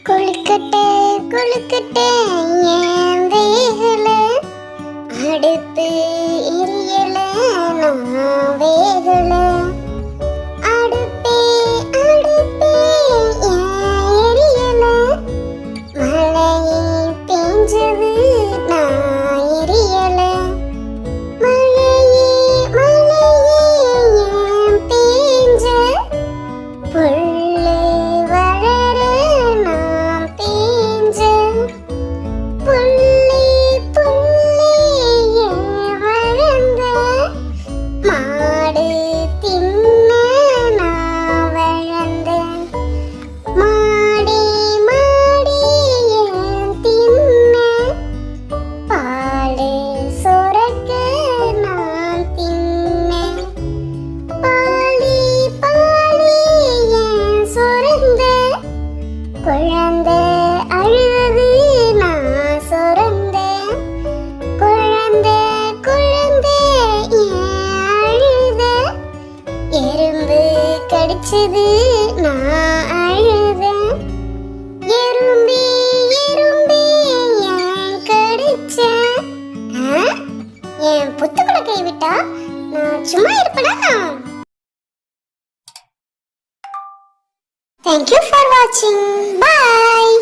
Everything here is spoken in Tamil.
கொழுக்கட்டை கொழுக்கட்டை ஏன் வேகல, அடுப்பு எரியல, நான் வேகல. அடுப்பே அடுப்பே ஏன் எரியல, மழையே பெஞ்சது நான் எரியல. மழையே மழையே ஏன் பெஞ்ச, புல்லு வளர நான் பெஞ்ச. புள்ளி புள்ளி ஏன் வளர்ந்த, மாடு தின்ன நான் வளர்ந்த. மாடி மாடி ஏன் தின்ன, பாலு சுரக்க நான் தின்ன. பாலி பாலி ஏன் சுரந்த, குழந்தை அழுது நான் சுரந்த. குழந்தை குழந்தை ஏன் அழுத, எறும்பு கடிச்சது நான் அழுத. எறும்பி எறும்பி ஏன் கடிச்ச, என் புத்துக்குள்ள கை விட்டா நான் சும்மா இருப்பேனா? Thank you for watching. Bye.